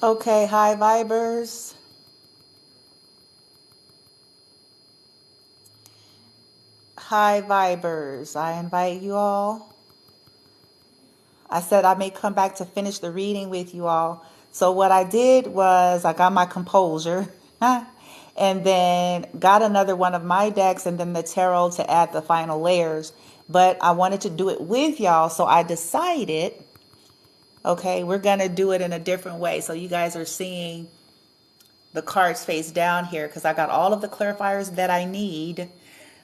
Okay, high vibers. High vibers. I invite you all. I said I may come back to finish the reading with you all. So what I did was I got my composure and then got another one of my decks and then the tarot to add the final layers. But I wanted to do it with y'all, so I decided, okay, we're going to do it in a different way. So you guys are seeing the cards face down here because I got all of the clarifiers that I need.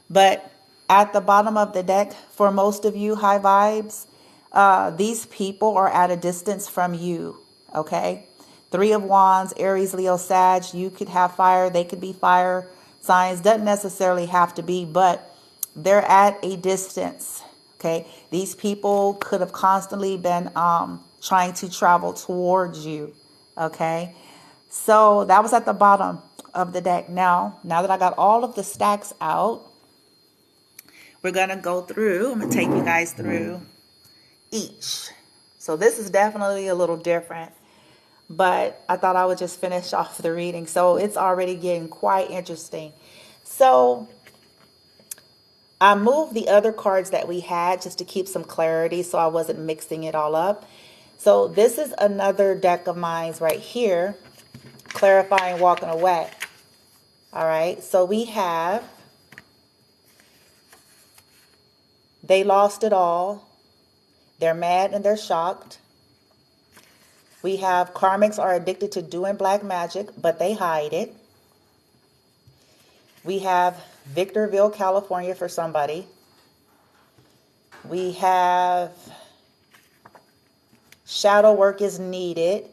But at the bottom of the deck, for most of you high vibes, these people are at a distance from you, okay? Three of Wands, Aries, Leo, Sag. You could have fire. They could be fire signs. Doesn't necessarily have to be, but they're at a distance, okay? These people could have constantly been trying to travel towards you, okay? So that was at the bottom of the deck. Now that I got all of the stacks out, we're going to go through. I'm going to take you guys through each. So this is definitely a little different, but I thought I would just finish off the reading. So it's already getting quite interesting. So I moved the other cards that we had just to keep some clarity so I wasn't mixing it all up. So this is another deck of mine right here, clarifying, walking away. All right, so we have they lost it all. They're mad and they're shocked. We have Karmics are addicted to doing black magic, but they hide it. We have Victorville, California for somebody. We have shadow work is needed.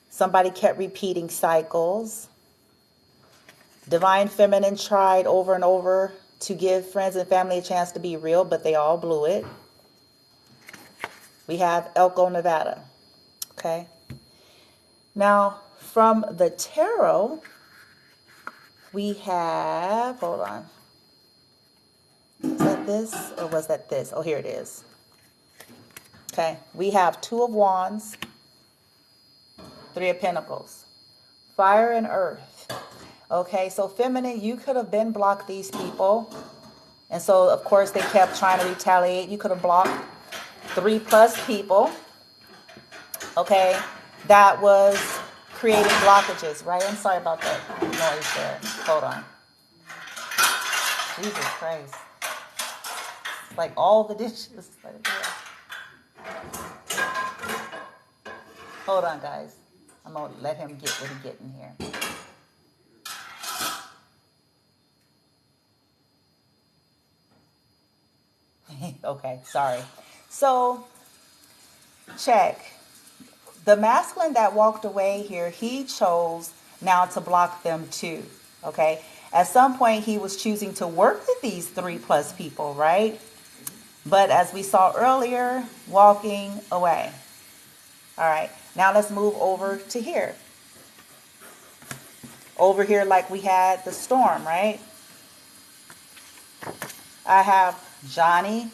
Somebody kept repeating cycles. Divine Feminine tried over and over to give friends and family a chance to be real, but they all blew it. We have Elko, Nevada. Okay. Now, from the tarot, we have, hold on. Is that this or was that this? Oh, here it is. Okay. We have Two of Wands, Three of Pentacles, Fire and Earth. Okay, so feminine, you could have been blocked these people. And so, of course, they kept trying to retaliate. You could have blocked 3+ people. Okay, that was creating blockages, right? I'm sorry about that noise there. Hold on. Jesus Christ. It's like all the dishes. Hold on, guys. I'm going to let him get what he get in here. Okay, sorry. So, check. The masculine that walked away here, he chose now to block them too. Okay. At some point, he was choosing to work with these 3+ people, right? But as we saw earlier, walking away. All right. Now let's move over to here. Over here, like we had the storm, right? I have Johnny.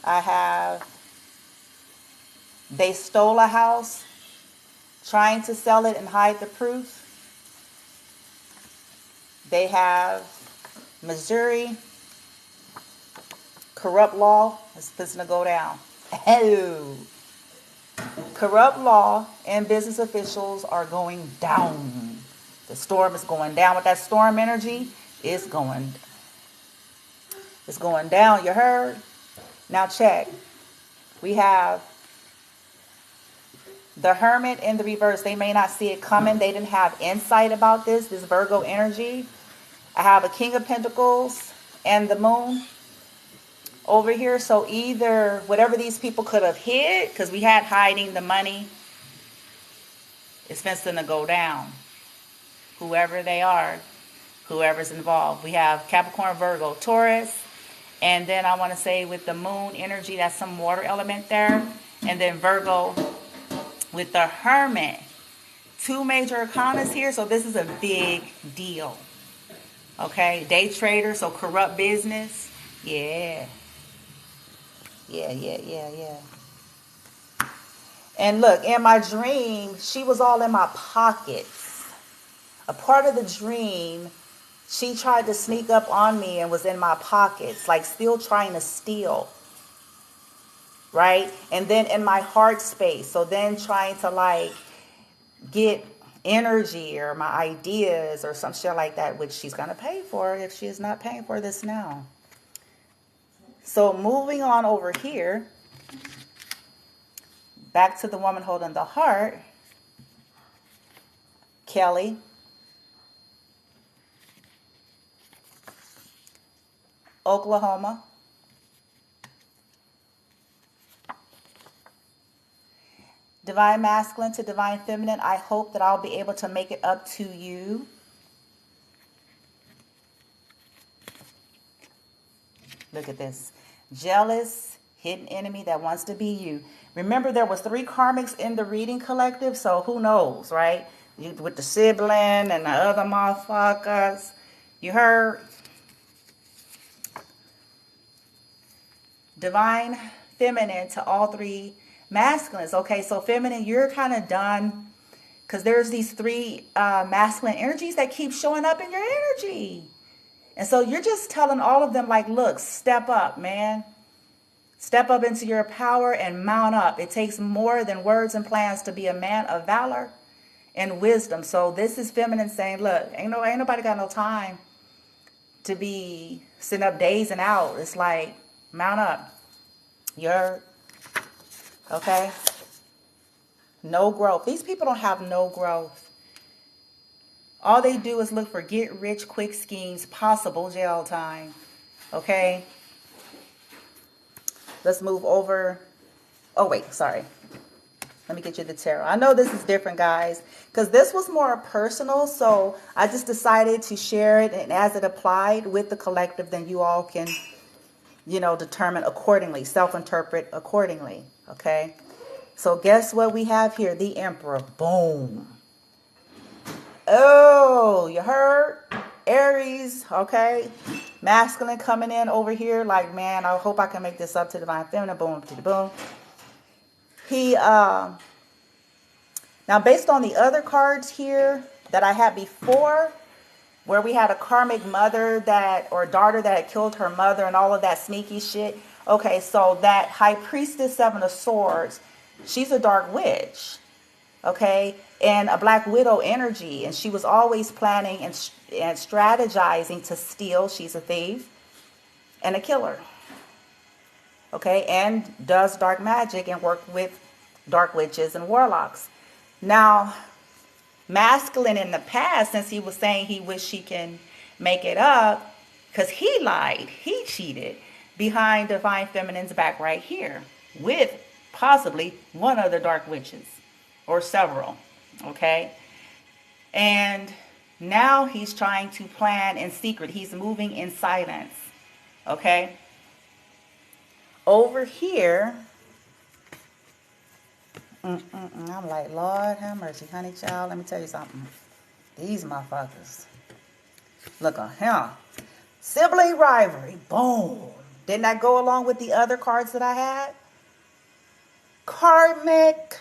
I have they stole a house, trying to sell it and hide the proof. They have Missouri, corrupt law is supposed to go down. Oh. Corrupt law and business officials are going down. The storm is going down. With that storm energy, it's going down. You heard? Now check. We have the Hermit in the reverse. They may not see it coming. They didn't have insight about this Virgo energy. I have a King of Pentacles and the Moon over here. So either whatever these people could have hid, because we had hiding the money, it's going to go down. Whoever they are, whoever's involved. We have Capricorn, Virgo, Taurus. And then I want to say with the Moon energy, that's some water element there. And then Virgo with the Hermit. 2 major arcanas here. So this is a big deal. Okay. Day trader. So corrupt business. Yeah. Yeah. And look, in my dream, she was all in my pockets. A part of the dream, she tried to sneak up on me and was in my pockets, like still trying to steal. Right? And then in my heart space. So then trying to like get energy or my ideas or some shit like that, which she's going to pay for if she is not paying for this now. So moving on over here, back to the woman holding the heart, Kelly. Oklahoma. Divine Masculine to Divine Feminine, I hope that I'll be able to make it up to you. Look at this. Jealous, hidden enemy that wants to be you. Remember, there was 3 karmics in the reading collective, so who knows, right? You, with the sibling and the other motherfuckers. You heard? Divine Feminine to all 3 masculines. Okay, so feminine, you're kind of done because there's these 3 masculine energies that keep showing up in your energy. And so you're just telling all of them, like, look, step up, man. Step up into your power and mount up. It takes more than words and plans to be a man of valor and wisdom. So this is feminine saying, look, ain't nobody got no time to be sitting up dazing out. It's like, mount up. You're okay. No growth. These people don't have no growth. All they do is look for get rich quick schemes, possible jail time. Okay. Let's move over. Oh, wait, sorry. Let me get you the tarot. I know this is different, guys, because this was more personal. So I just decided to share it, and as it applied with the collective, then you all can, you know, determine accordingly, self-interpret accordingly. Okay. So guess what we have here? The Emperor. Boom. Oh, you heard? Aries. Okay. Masculine coming in over here. Like, man, I hope I can make this up to Divine Feminine. Boom, to the boom. He, now based on the other cards here that I had before, where we had a karmic mother that, or daughter that had killed her mother and all of that sneaky shit. Okay, so that High Priestess 7 of Swords, she's a dark witch, okay, and a Black Widow energy, and she was always planning and strategizing to steal. She's a thief and a killer, okay, and does dark magic and work with dark witches and warlocks. Now, masculine in the past, since he was saying he wished he can make it up, because he lied, he cheated, behind Divine Feminine's back right here, with possibly one of the dark witches, or several, okay? And now he's trying to plan in secret. He's moving in silence, okay? Over here, I'm like, Lord have mercy, honey child, let me tell you something. These motherfuckers, look at him. Sibling rivalry, boom. Didn't that go along with the other cards that I had? Karmic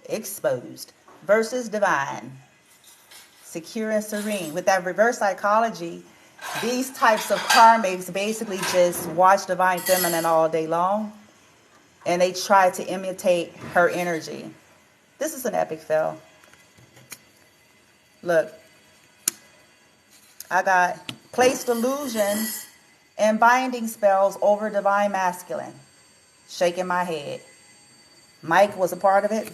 exposed versus divine. Secure and serene. With that reverse psychology, these types of karmics basically just watch Divine Feminine all day long. And they try to imitate her energy. This is an epic fail. Look. I got placed illusions and binding spells over Divine Masculine. Shaking my head. Mike was a part of it.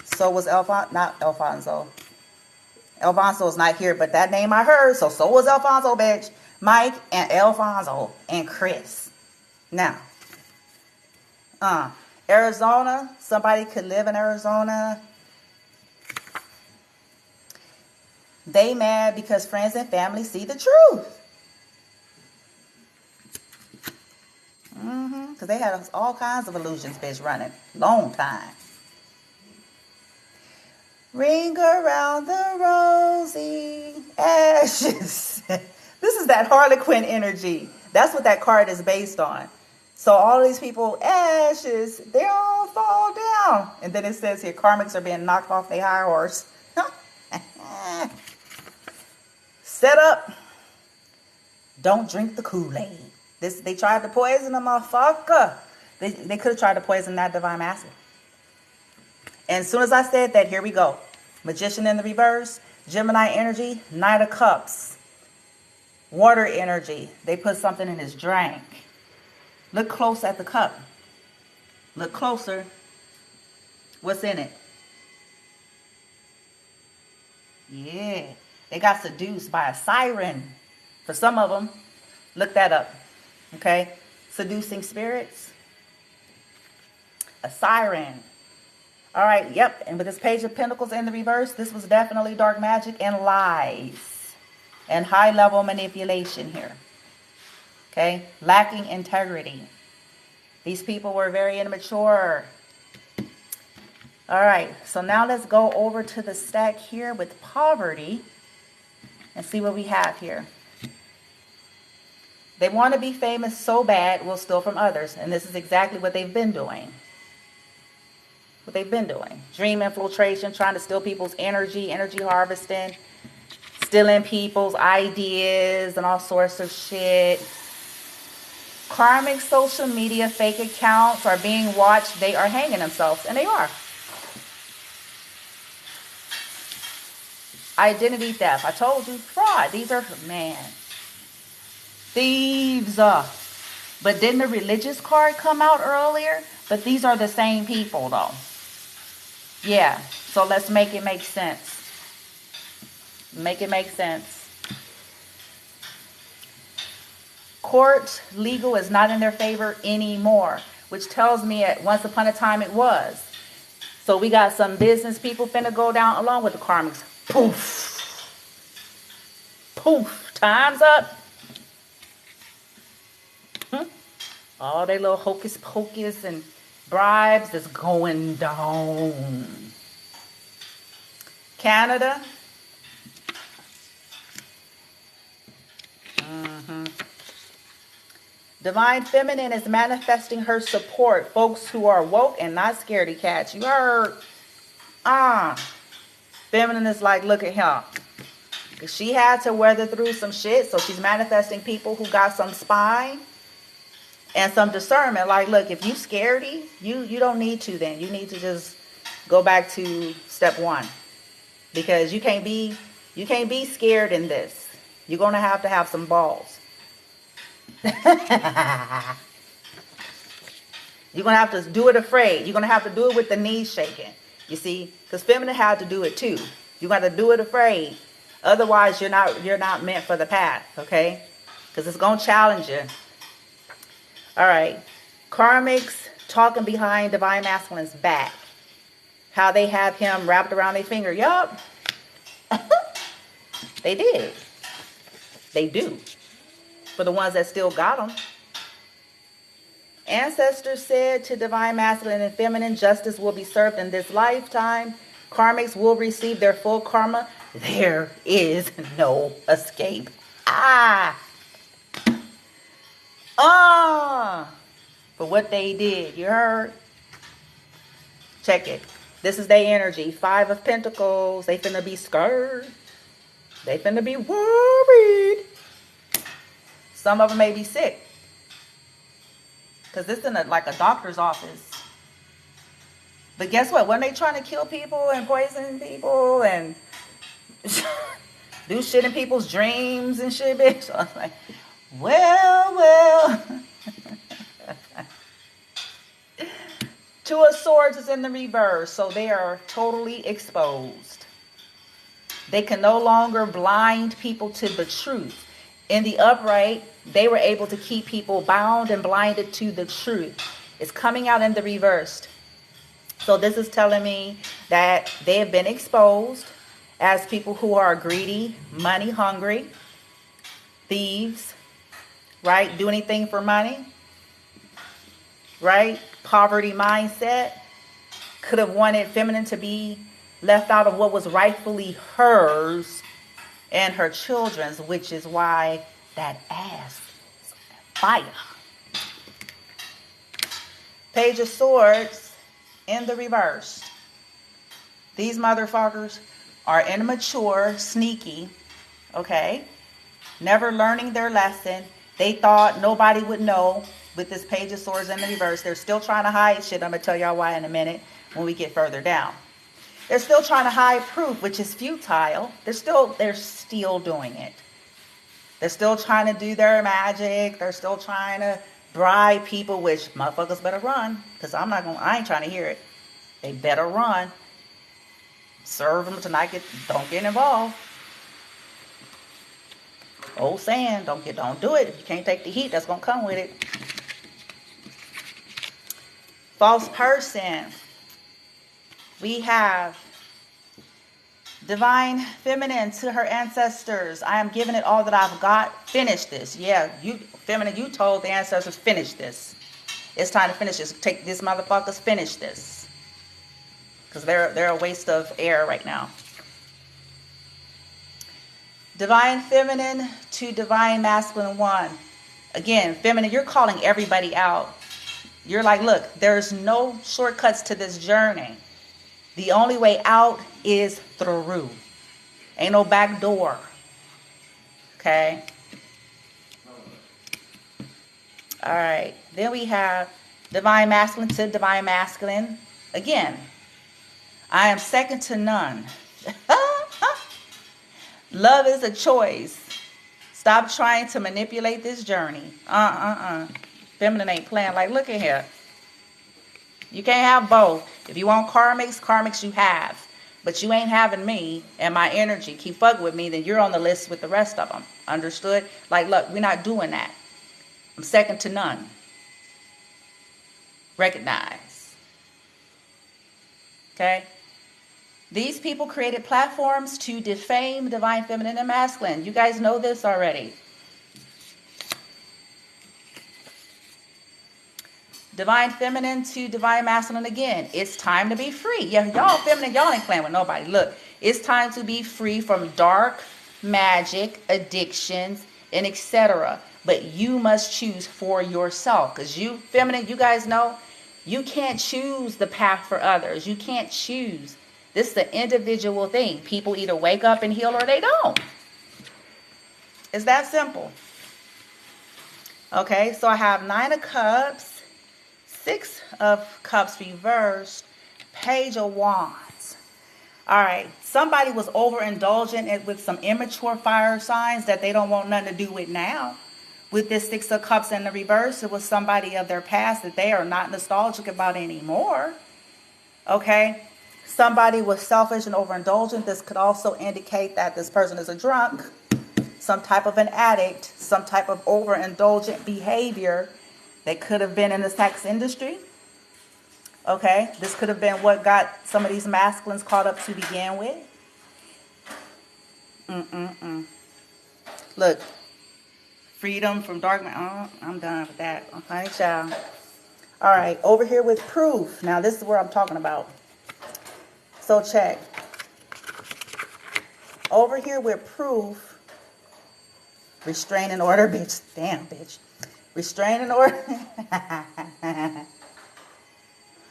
So was Alfonso. Alfonso's not here, but that name I heard. So was Alfonso, bitch. Mike and Alfonso and Chris. Now, Arizona. Somebody could live in Arizona. They mad because friends and family see the truth. Because they had all kinds of illusions, bitch, running. Long time. Ring around the rosy ashes. This is that Harlequin energy. That's what that card is based on. So all these people, ashes, they all fall down. And then it says here, karmics are being knocked off their high horse. Set up. Don't drink the Kool-Aid. They tried to poison the motherfucker. They could have tried to poison that divine masculine. And as soon as I said that, here we go. Magician in the reverse, Gemini energy, Knight of Cups, water energy. They put something in his drink. Look close at the cup. Look closer. What's in it? Yeah. They got seduced by a siren. For some of them, look that up. Okay? Seducing spirits. A siren. All right, yep. And with this Page of Pentacles in the reverse, this was definitely dark magic and lies. And high-level manipulation here. Okay? Lacking integrity. These people were very immature. All right, so now let's go over to the stack here with poverty and see what we have here. They want to be famous so bad, will steal from others. And this is exactly what they've been doing. What they've been doing. Dream infiltration, trying to steal people's energy, energy harvesting, stealing people's ideas and all sorts of shit. Karmic social media fake accounts are being watched. They are hanging themselves, and they are. Identity theft. I told you, fraud. These are, man, thieves. But didn't the religious card come out earlier? But these are the same people, though. Yeah, so let's make it make sense. Make it make sense. Court legal is not in their favor anymore, which tells me at once upon a time it was. So we got some business people finna go down along with the karmics. Poof. Poof. Time's up. All they little hocus pocus and bribes is going down. Canada. Divine Feminine is manifesting her support. Folks who are woke and not scaredy cats. You heard? Feminine is like, look at him. She had to weather through some shit, so she's manifesting people who got some spine and some discernment. Like, look, if you scaredy, you don't need to then. You need to just go back to step one. Because you can't be scared in this. You're gonna have some balls. You're gonna have to do it afraid. You're gonna have to do it with the knees shaking. You see, because feminine had to do it too. You got to do it afraid. Otherwise, you're not meant for the path. Okay, because it's gonna challenge you. All right, karmics talking behind divine masculine's back. How they have him wrapped around their finger. Yup, they did. They do. For the ones that still got them. Ancestors said to divine masculine and feminine, justice will be served in this lifetime. Karmics will receive their full karma. There is no escape. For what they did. You heard? Check it. This is their energy. 5 of Pentacles. They finna be scared. They finna be worried. Some of them may be sick. Because this is like a doctor's office. But guess what? When they trying to kill people and poison people and do shit in people's dreams and shit, bitch. I was like, well. 2 of Swords is in the reverse. So they are totally exposed. They can no longer blind people to the truth. In the upright, they were able to keep people bound and blinded to the truth. It's coming out in the reversed. So this is telling me that they have been exposed as people who are greedy, money hungry, thieves, right? Do anything for money, right? Poverty mindset. Could have wanted feminine to be left out of what was rightfully hers and her children's, which is why that ass is on fire. Page of Swords in the reverse. These motherfuckers are immature, sneaky, okay? Never learning their lesson. They thought nobody would know with this Page of Swords in the reverse. They're still trying to hide shit. I'm going to tell y'all why in a minute when we get further down. They're still trying to hide proof, which is futile. They're still doing it. They're still trying to do their magic. They're still trying to bribe people, which motherfuckers better run, because I ain't trying to hear it. They better run. Serve them tonight. Don't get involved. Old saying, don't do it. If you can't take the heat, that's gonna come with it. False person. We have Divine Feminine to her ancestors. I am giving it all that I've got. Finish this. Yeah, you Feminine, you told the ancestors, finish this. It's time to finish this. Take this motherfuckers, finish this. Because they're a waste of air right now. Divine Feminine to Divine Masculine 1. Again, Feminine, you're calling everybody out. You're like, look, there's no shortcuts to this journey. The only way out is through. Ain't no back door. Okay? All right. Then we have Divine Masculine to Divine Masculine. Again, I am second to none. Love is a choice. Stop trying to manipulate this journey. Feminine ain't playing. Like, look at here. You can't have both. If you want karmics you have. But you ain't having me and my energy. Keep fucking with me, then you're on the list with the rest of them. Understood? Like, look, we're not doing that. I'm second to none. Recognize. Okay? These people created platforms to defame Divine Feminine and Masculine. You guys know this already. Divine Feminine to Divine Masculine again. It's time to be free. Yeah, y'all feminine, y'all ain't playing with nobody. Look, it's time to be free from dark magic, addictions, and etc. But you must choose for yourself. Because you, feminine, you guys know, you can't choose the path for others. You can't choose. This is an individual thing. People either wake up and heal or they don't. It's that simple. Okay, so I have 9 of Cups. 6 of Cups reversed, Page of Wands. All right, somebody was overindulgent with some immature fire signs that they don't want nothing to do with now. With this 6 of Cups in the reverse, it was somebody of their past that they are not nostalgic about anymore. Okay, somebody was selfish and overindulgent. This could also indicate that this person is a drunk, some type of an addict, some type of overindulgent behavior. They could have been in the sex industry. Okay, this could have been what got some of these masculines caught up to begin with. Look, freedom from dark. Oh, I'm done with that. Okay, child. All right, over here with proof. Now, this is where I'm talking about. So check. Over here with proof. Restraining order, bitch. Damn, bitch. Restraining order.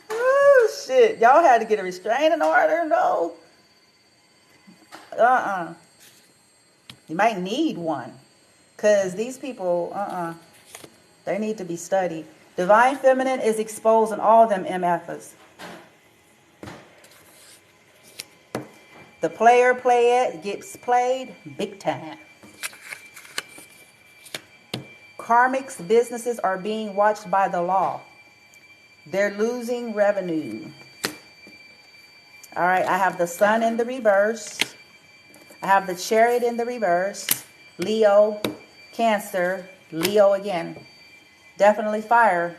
Oh, shit. Y'all had to get a restraining order? No. You might need one. Because these people, they need to be studied. Divine Feminine is exposing all them MFs. The player gets played big time. Karmics businesses are being watched by the law. They're losing revenue. All right, I have the Sun in the reverse. I have the Chariot in the reverse. Leo, Cancer, Leo again. Definitely fire.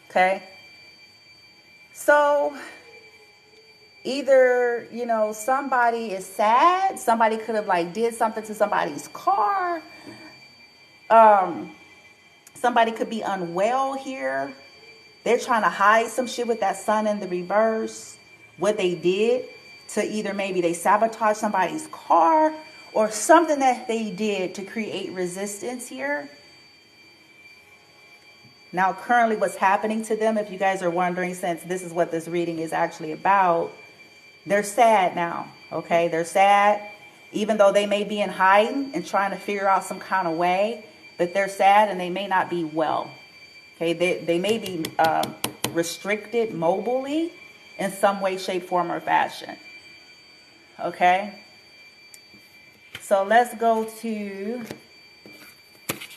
Okay. So, either, you know, somebody is sad. Somebody could have, like, did something to somebody's car. Somebody could be unwell here. They're trying to hide some shit with that Sun in the reverse. What they did to either maybe they sabotage somebody's car or something that they did to create resistance here. Now, currently what's happening to them, if you guys are wondering, since this is what this reading is actually about, they're sad now, okay? They're sad, even though they may be in hiding and trying to figure out some kind of way, but they're sad and they may not be well, okay? They may be restricted mobily in some way, shape, form, or fashion, okay? So let's go to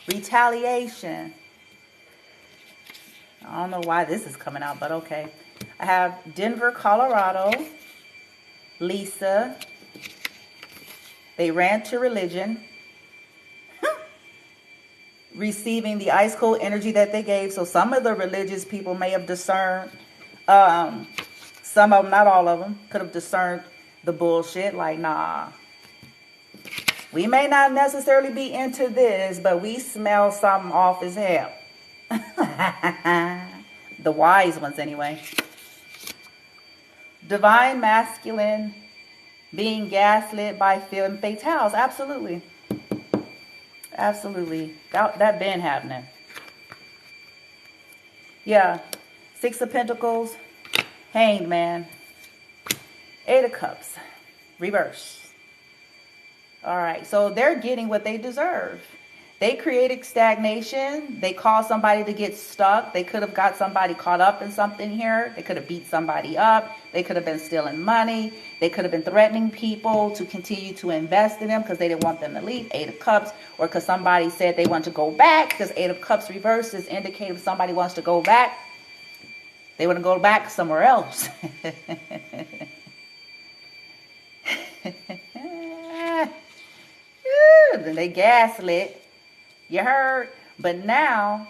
retaliation. I don't know why this is coming out, but okay. I have Denver, Colorado, Lisa. They ran to religion, receiving the ice cold energy that they gave. So some of the religious people may have discerned, some of them, not all of them, could have discerned the bullshit. Like, nah, we may not necessarily be into this, but we smell something off as hell. The wise ones, anyway. Divine masculine being gaslit by femme fatales. Absolutely. Absolutely. That been happening. Yeah. Six of Pentacles. Hanged Man. Eight of Cups. Reverse. All right. So they're getting what they deserve. They created stagnation. They caused somebody to get stuck. They could have got somebody caught up in something here. They could have beat somebody up. They could have been stealing money. They could have been threatening people to continue to invest in them because they didn't want them to leave. Eight of Cups. Or because somebody said they want to go back. Because Eight of Cups reverses indicate if somebody wants to go back, they want to go back somewhere else. Then they gaslit. You heard? But now,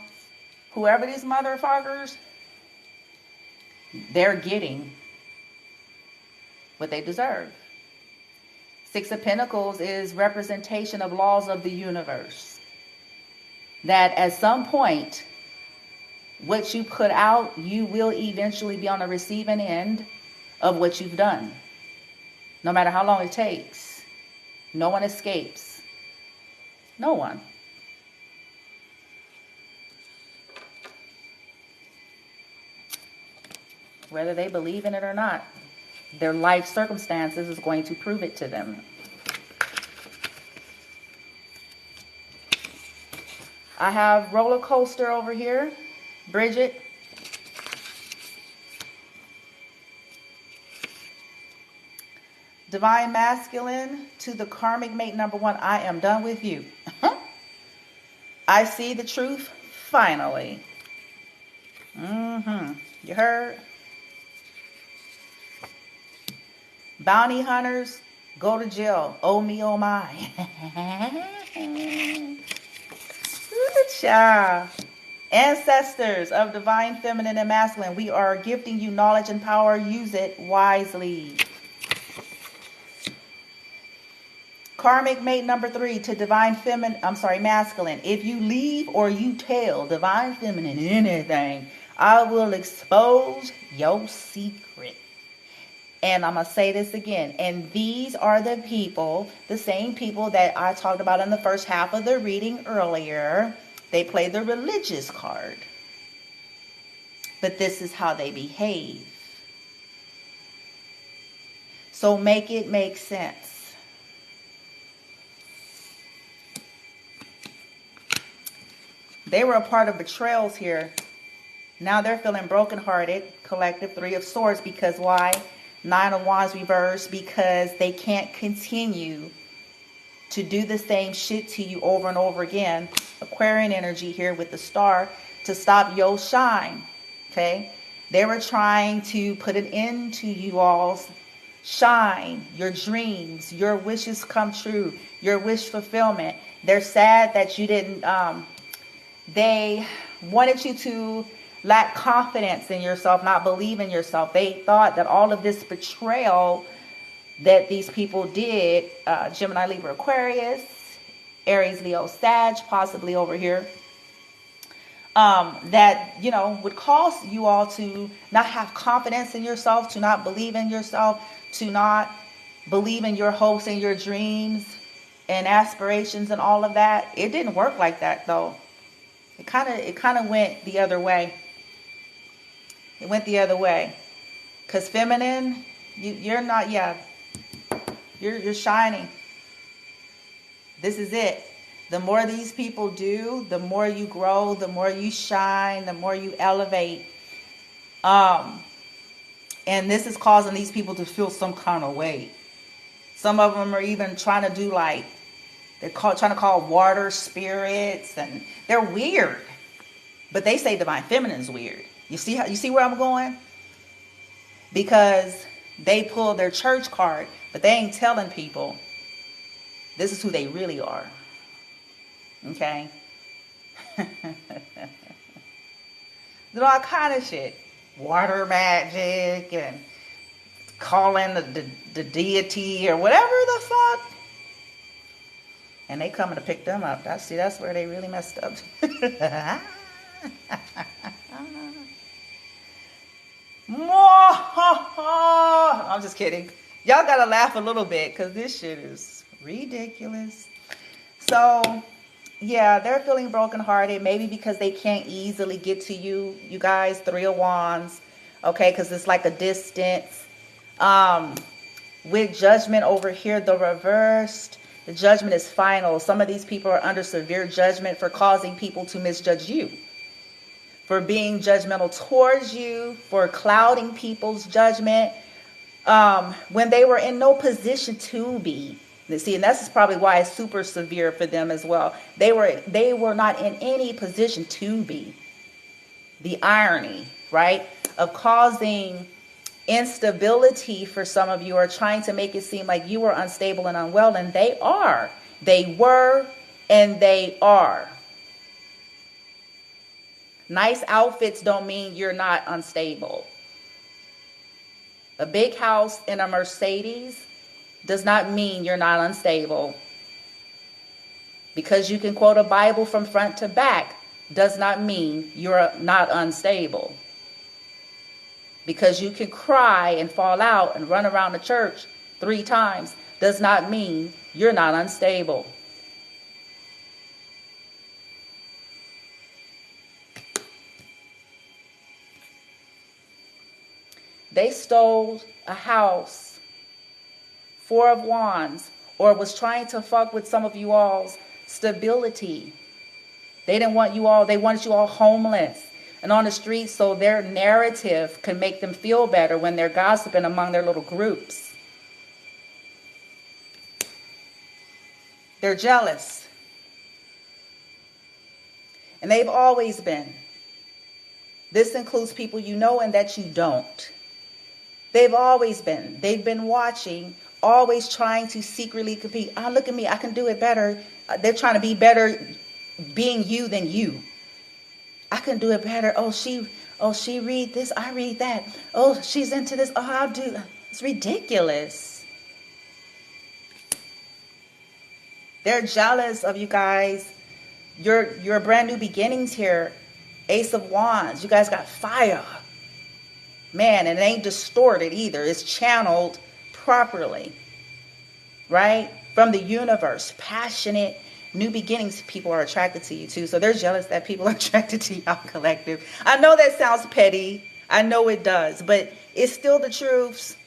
whoever these motherfuckers, they're getting what they deserve. Six of Pentacles is representation of laws of the universe. That at some point, what you put out, you will eventually be on the receiving end of what you've done. No matter how long it takes. No one escapes. No one. Whether they believe in it or not, their life circumstances is going to prove it to them. I have roller coaster over here. Bridget. Divine masculine to the karmic mate number one. I am done with you. I see the truth finally. You heard? Bounty hunters, go to jail. Oh me, oh my. Good child. Ancestors of divine feminine and masculine, we are gifting you knowledge and power. Use it wisely. Karmic mate number three to divine feminine, masculine. If you leave or you tell divine feminine anything, I will expose your secret. And I'm going to say this again. And these are the people, the same people that I talked about in the first half of the reading earlier. They play the religious card. But this is how they behave. So make it make sense. They were a part of betrayals here. Now they're feeling brokenhearted. Collective Three of Swords. Because why? Nine of Wands reversed. Because they can't continue to do the same shit to you over and over again. Aquarian energy here with the star to stop your shine. Okay? They were trying to put an end to you all's shine, your dreams, your wishes come true, your wish fulfillment. They're sad that you didn't, they wanted you to lack confidence in yourself, not believe in yourself. They thought that all of this betrayal that these people did, Gemini, Libra, Aquarius, Aries, Leo, Sag, possibly over here, that, you know, would cause you all to not have confidence in yourself, to not believe in yourself, to not believe in your hopes and your dreams and aspirations and all of that. It didn't work like that, though. It kind of went the other way. It went the other way. Because feminine, you're not, yeah, you're shining. This is it. The more these people do, the more you grow, the more you shine, the more you elevate. And this is causing these people to feel some kind of way. Some of them are even trying to do like, trying to call water spirits, and they're weird. But they say divine feminine's weird. You see where I'm going? Because they pull their church card, but they ain't telling people this is who they really are. Okay? Did all kind of shit. Water magic and calling the deity or whatever the fuck. And they coming to pick them up. That's where they really messed up. I'm just kidding. Y'all gotta laugh a little bit because this shit is ridiculous. So, yeah, they're feeling brokenhearted. Maybe because they can't easily get to you guys. 3 of Wands. Okay, because it's like a distance. With judgment over here, the reversed. The judgment is final. Some of these people are under severe judgment for causing people to misjudge you. For being judgmental towards you. For clouding people's judgment. When they were in no position to be. See, and that's probably why it's super severe for them as well. They were not in any position to be. The irony, right, of causing instability for some of you, or trying to make it seem like you are unstable and unwell, and they are. They were, and they are. Nice outfits don't mean you're not unstable. A big house and a Mercedes does not mean you're not unstable. Because you can quote a Bible from front to back does not mean you're not unstable. Because you can cry and fall out and run around the church 3 times does not mean you're not unstable. They stole a house, 4 of Wands, or was trying to fuck with some of you all's stability. They didn't want you all, they wanted you all homeless and on the streets, so their narrative can make them feel better when they're gossiping among their little groups. They're jealous. And they've always been. This includes people you know and that you don't. They've always been. They've been watching, always trying to secretly compete. Oh, look at me, I can do it better. They're trying to be better being you than you. I can do it better. Oh, she read this, I read that. Oh, she's into this. Oh, I'll do. It's ridiculous. They're jealous of you guys. Your brand new beginnings here. Ace of Wands. You guys got fire. Man, and it ain't distorted either. It's channeled properly. Right? From the universe. Passionate. New beginnings, people are attracted to you too. So they're jealous that people are attracted to y'all collective. I know that sounds petty. I know it does. But it's still the truth.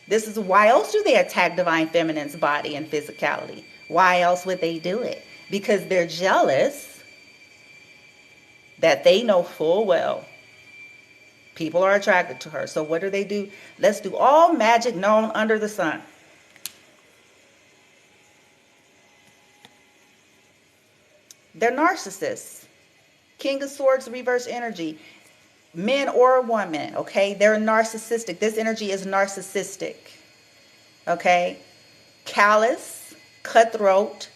This is why else do they attack Divine Feminine's body and physicality? Why else would they do it? Because they're jealous that they know full well people are attracted to her. So what do? Let's do all magic known under the sun. They're narcissists. King of Swords, reverse energy. Men or women, okay? They're narcissistic. This energy is narcissistic. Okay? Callous, cutthroat,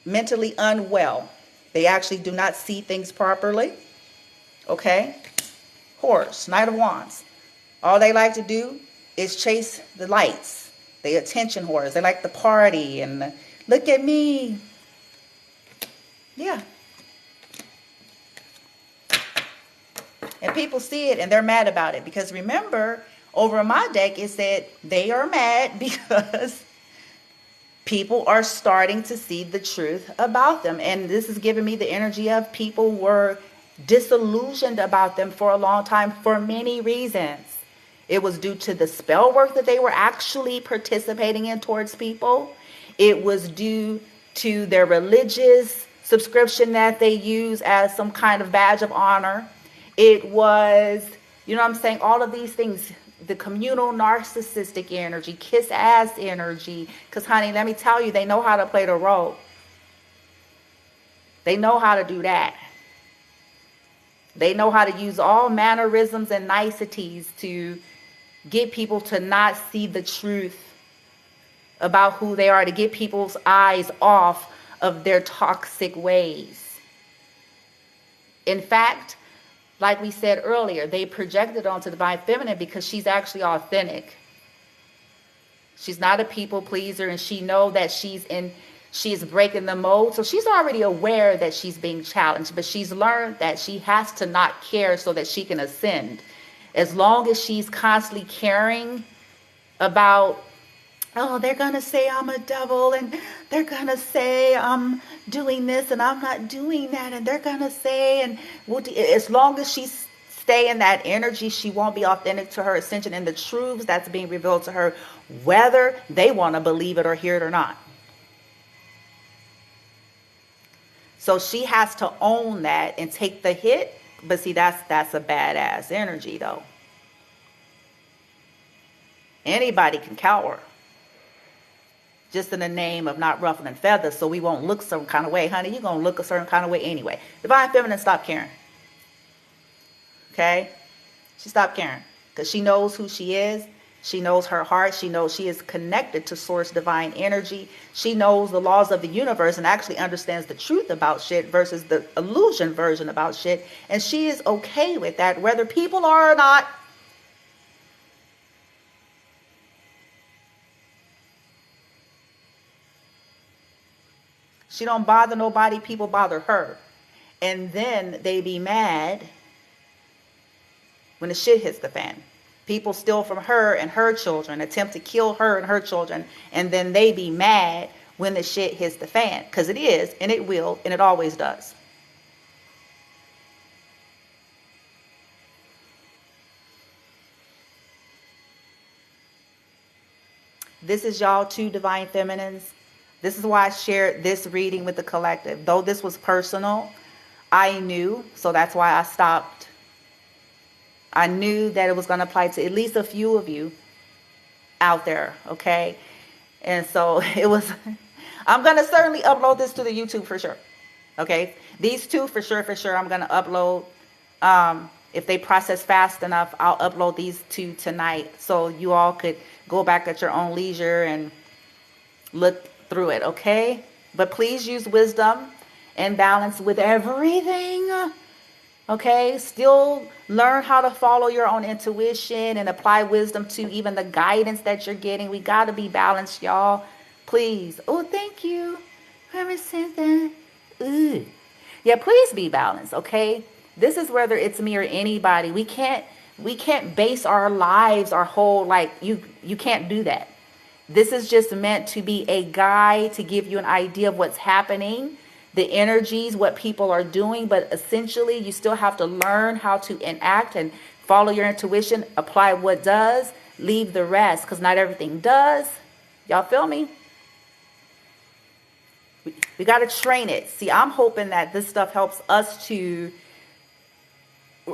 mentally unwell. They actually do not see things properly. Okay? Horse, Knight of Wands. All they like to do is chase the lights. They attention whores. They like the party and look at me. Yeah. And people see it and they're mad about it. Because remember, over my deck it said they are mad because people are starting to see the truth about them. And this is giving me the energy of people were disillusioned about them for a long time for many reasons. It was due to the spell work that they were actually participating in towards people. It was due to their religious subscription that they use as some kind of badge of honor. It was, you know what I'm saying, all of these things, the communal narcissistic energy, kiss ass energy. Because, honey, let me tell you, they know how to play the role. They know how to do that. They know how to use all mannerisms and niceties to get people to not see the truth about who they are, to get people's eyes off of their toxic ways. In fact, like we said earlier, they projected onto the Divine Feminine because she's actually authentic. She's not a people pleaser, and she knows that she's breaking the mold. So she's already aware that she's being challenged, but she's learned that she has to not care so that she can ascend. As long as she's constantly caring about, oh, they're going to say I'm a devil, and they're going to say I'm doing this and I'm not doing that, and they're going to say, and as long as she's stay in that energy, she won't be authentic to her ascension and the truths that's being revealed to her, whether they want to believe it or hear it or not. So she has to own that and take the hit. But see, that's a badass energy, though. Anybody can cower, just in the name of not ruffling feathers, so we won't look some kind of way. Honey, you're going to look a certain kind of way anyway. Divine Feminine, stop caring. Okay? She stopped caring because she knows who she is. She knows her heart. She knows she is connected to source divine energy. She knows the laws of the universe and actually understands the truth about shit versus the illusion version about shit. And she is okay with that, whether people are or not. She don't bother nobody. People bother her. And then they be mad when the shit hits the fan. People steal from her and her children, attempt to kill her and her children, and then they be mad when the shit hits the fan. Because it is, and it will, and it always does. This is y'all two Divine Feminines. This is why I shared this reading with the collective. Though this was personal, I knew, so that's why I stopped. I knew that it was going to apply to at least a few of you out there, okay? And so it was, I'm going to certainly upload this to the YouTube for sure, okay? These two for sure, I'm going to upload. If they process fast enough, I'll upload these two tonight so you all could go back at your own leisure and look through it, okay? But please use wisdom and balance with everything. Okay, still learn how to follow your own intuition and apply wisdom to even the guidance that you're getting. We got to be balanced, y'all. Please. Oh, thank you. Whoever said that. Ooh. Yeah, please be balanced, okay? This is whether it's me or anybody. We can't base our lives, our whole, like, you can't do that. This is just meant to be a guide to give you an idea of what's happening, the energies, what people are doing, but essentially you still have to learn how to enact and follow your intuition, apply what does, leave the rest, because not everything does. Y'all feel me? We got to train it. See, I'm hoping that this stuff helps us to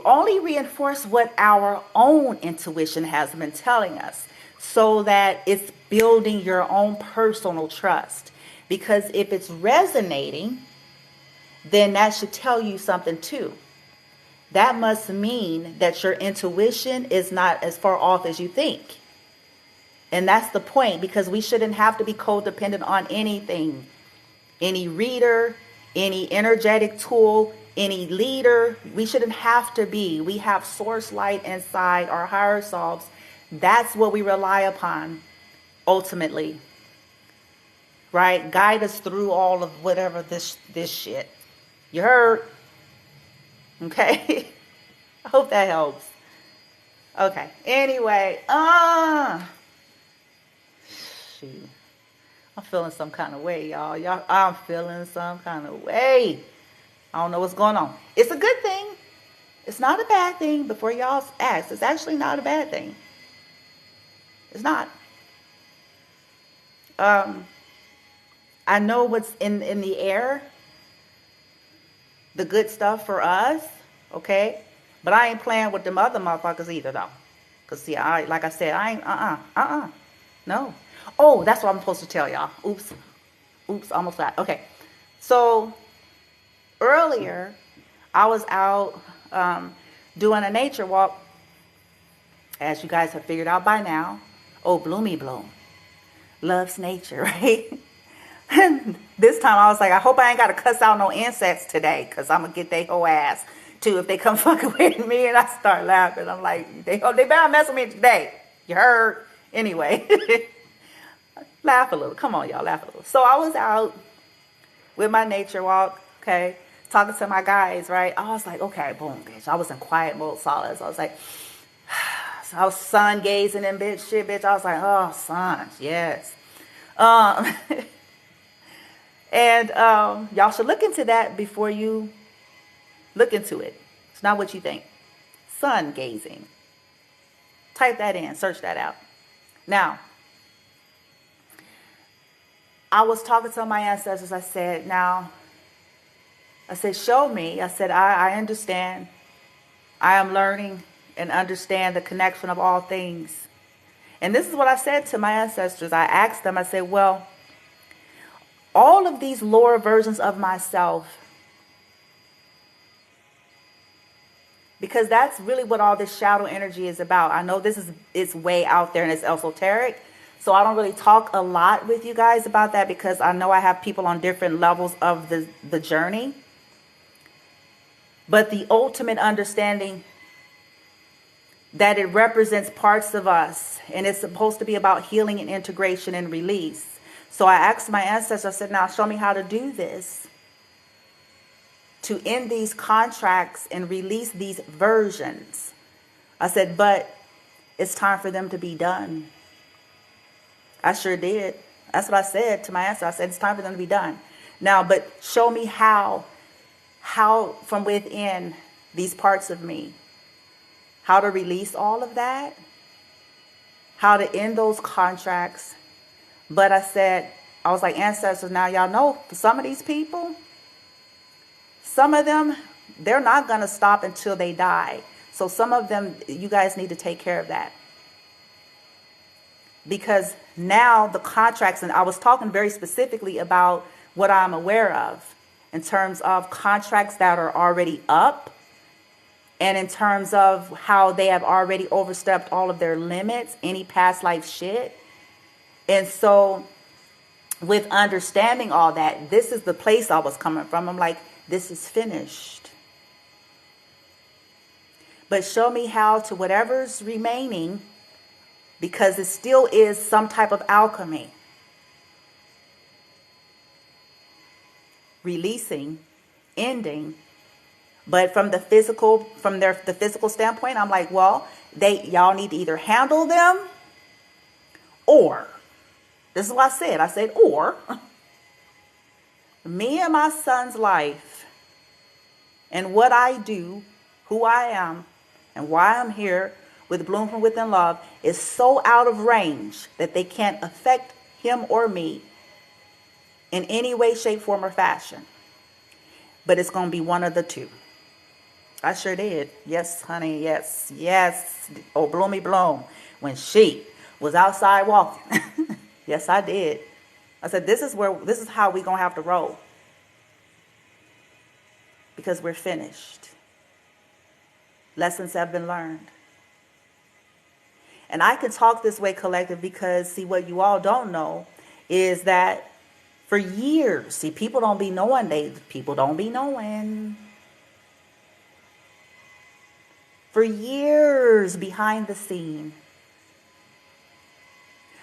only reinforce what our own intuition has been telling us, so that it's building your own personal trust. Because if it's resonating, then that should tell you something too. That must mean that your intuition is not as far off as you think. And that's the point, because we shouldn't have to be codependent on anything. Any reader, any energetic tool, any leader. We shouldn't have to be. We have source light inside, our higher selves. That's what we rely upon ultimately. Right? Guide us through all of whatever this shit. You heard? Okay? I hope that helps. Okay. Anyway, shoot. I'm feeling some kind of way, y'all. I'm feeling some kind of way. I don't know what's going on. It's a good thing. It's not a bad thing. Before y'all ask, it's actually not a bad thing. It's not. I know what's in the air, the good stuff for us, okay? But I ain't playing with them other motherfuckers either, though. Because, see, like I said, I ain't, no. Oh, that's what I'm supposed to tell y'all. Oops, almost forgot. Okay, so earlier, I was out doing a nature walk, as you guys have figured out by now. Oh, Bloomy Bloom loves nature, right? And this time I was like, I hope I ain't got to cuss out no insects today, because I'm going to get their whole ass, too, if they come fucking with me. And I start laughing. I'm like, they better mess with me today. You heard? Anyway, laugh a little. Come on, y'all, laugh a little. So I was out with my nature walk, okay, talking to my guys, right? I was like, okay, boom, bitch. I was in quiet mode, solid. So I was like, so I was sun gazing and shit, bitch. I was like, oh, sun, yes. And y'all should look into that before you look into it. It's not what you think. Sun gazing. Type that in. Search that out. Now, I was talking to my ancestors. I said, show me. I said, I understand. I am learning and understand the connection of all things. And this is what I said to my ancestors. I asked them, I said, well, all of these lower versions of myself, because that's really what all this shadow energy is about. I know it's way out there and it's esoteric, so I don't really talk a lot with you guys about that, because I know I have people on different levels of the journey. But the ultimate understanding that it represents parts of us, and it's supposed to be about healing and integration and release. So I asked my ancestors, I said, now show me how to do this, to end these contracts and release these versions. I said, but it's time for them to be done. I sure did. That's what I said to my ancestors. I said, it's time for them to be done. Now, but show me how from within these parts of me, how to release all of that, how to end those contracts. But I was like, ancestors, now y'all know, for some of these people, some of them, they're not going to stop until they die. So some of them, you guys need to take care of that. Because now the contracts, and I was talking very specifically about what I'm aware of in terms of contracts that are already up, and in terms of how they have already overstepped all of their limits, any past life shit. And so with understanding all that, this is the place I was coming from. I'm like, this is finished. But show me how to whatever's remaining, because it still is some type of alchemy. Releasing, ending. But from the physical standpoint, I'm like, well, y'all need to either handle them, or, this is what I said. I said, or, me and my son's life and what I do, who I am, and why I'm here with Bloom from Within Love is so out of range that they can't affect him or me in any way, shape, form, or fashion. But it's going to be one of the two. I sure did. Yes, honey. Yes. Yes. Oh, Bloomy Bloom. When she was outside walking. Yes, I did. I said, this is how we're going to have to roll. Because we're finished. Lessons have been learned. And I can talk this way, collective, because, see, what you all don't know is that for years, see, people don't be knowing. For years behind the scene,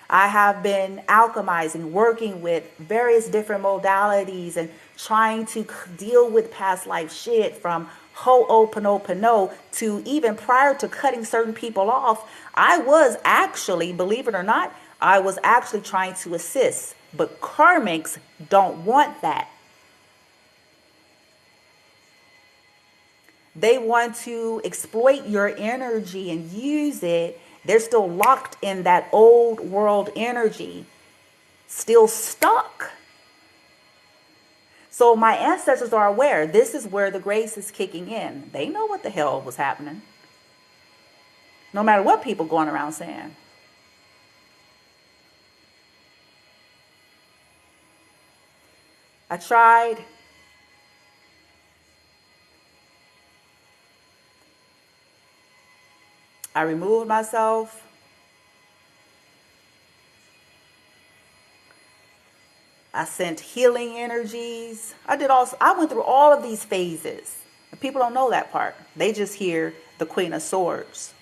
I have been alchemizing, working with various different modalities and trying to deal with past life shit, from Ho'oponopono to even prior to cutting certain people off. I was actually, believe it or not, I was actually trying to assist But karmics don't want that. They want to exploit your energy and use it. They're still locked in that old world energy, still stuck. So my ancestors are aware. This is where the grace is kicking in. They know what the hell was happening. No matter what people going around saying. I tried. I removed myself. I sent healing energies. I went through all of these phases. And people don't know that part. They just hear the Queen of Swords.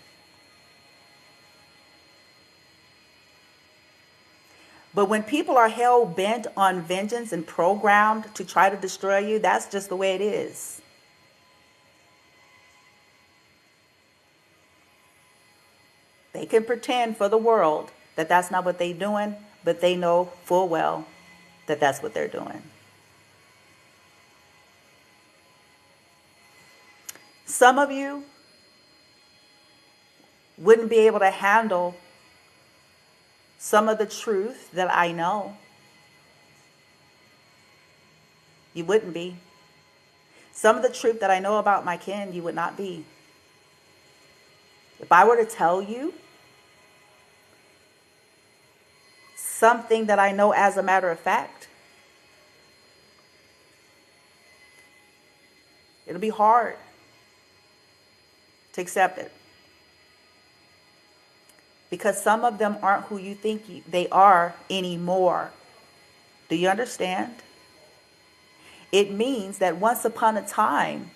But when people are hell bent on vengeance and programmed to try to destroy you, that's just the way it is. They can pretend for the world that that's not what they're doing, but they know full well that that's what they're doing. Some of you wouldn't be able to handle some of the truth that I know. You wouldn't be. Some of the truth that I know about my kin, you would not be. If I were to tell you something that I know as a matter of fact, it'll be hard to accept it. Because some of them aren't who you think they are anymore. Do you understand? It means that once upon a time,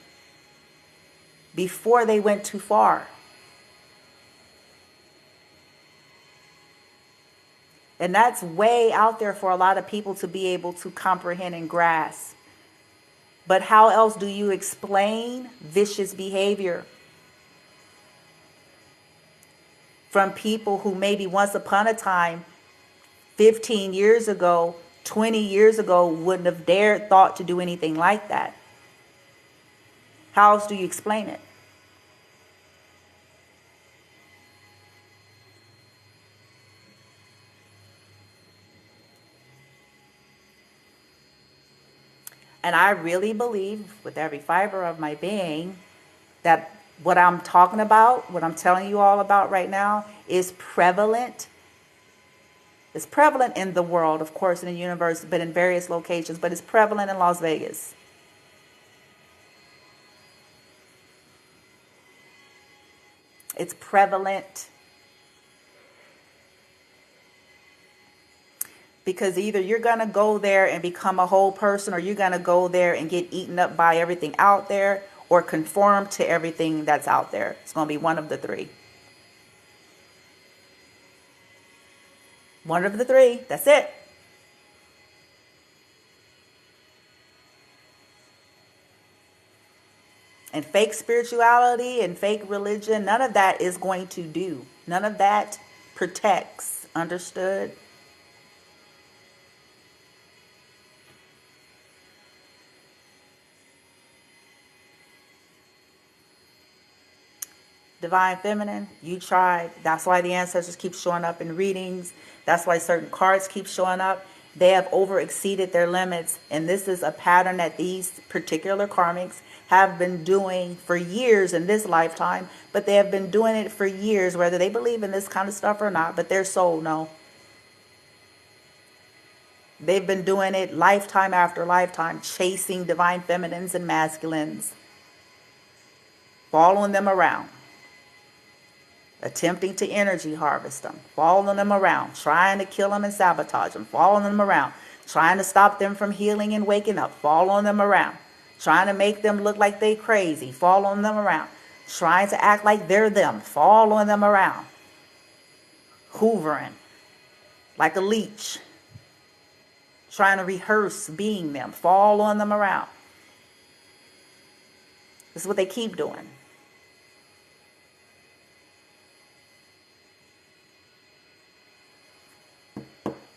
before they went too far, and that's way out there for a lot of people to be able to comprehend and grasp. But how else do you explain vicious behavior from people who maybe once upon a time, 15 years ago, 20 years ago, wouldn't have dared thought to do anything like that? How else do you explain it? And I really believe with every fiber of my being that what I'm talking about, what I'm telling you all about right now, is prevalent. It's prevalent in the world, of course, in the universe, but in various locations, but it's prevalent in Las Vegas. It's prevalent. Because either you're going to go there and become a whole person, or you're going to go there and get eaten up by everything out there, or conform to everything that's out there. It's going to be one of the three. One of the three. That's it. And fake spirituality and fake religion, none of that is going to do. None of that protects. Understood? Divine Feminine, you tried. That's why the ancestors keep showing up in readings. That's why certain cards keep showing up. They have over exceeded their limits. And this is a pattern that these particular karmics have been doing for years in this lifetime. But they have been doing it for years, whether they believe in this kind of stuff or not. But their soul, no. They've been doing it lifetime after lifetime, chasing divine feminines and masculines, following them around, attempting to energy harvest them, following them around, trying to kill them and sabotage them, following them around, trying to stop them from healing and waking up, following them around, trying to make them look like they crazy, following them around, trying to act like they're them, following them around, hoovering like a leech, trying to rehearse being them, following them around. This is what they keep doing.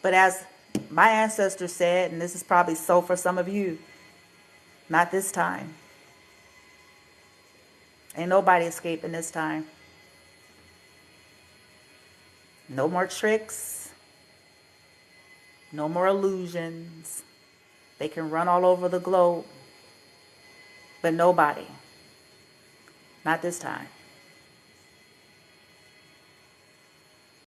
But as my ancestors said, and this is probably so for some of you, not this time. Ain't nobody escaping this time. No more tricks. No more illusions. They can run all over the globe. But nobody. Not this time.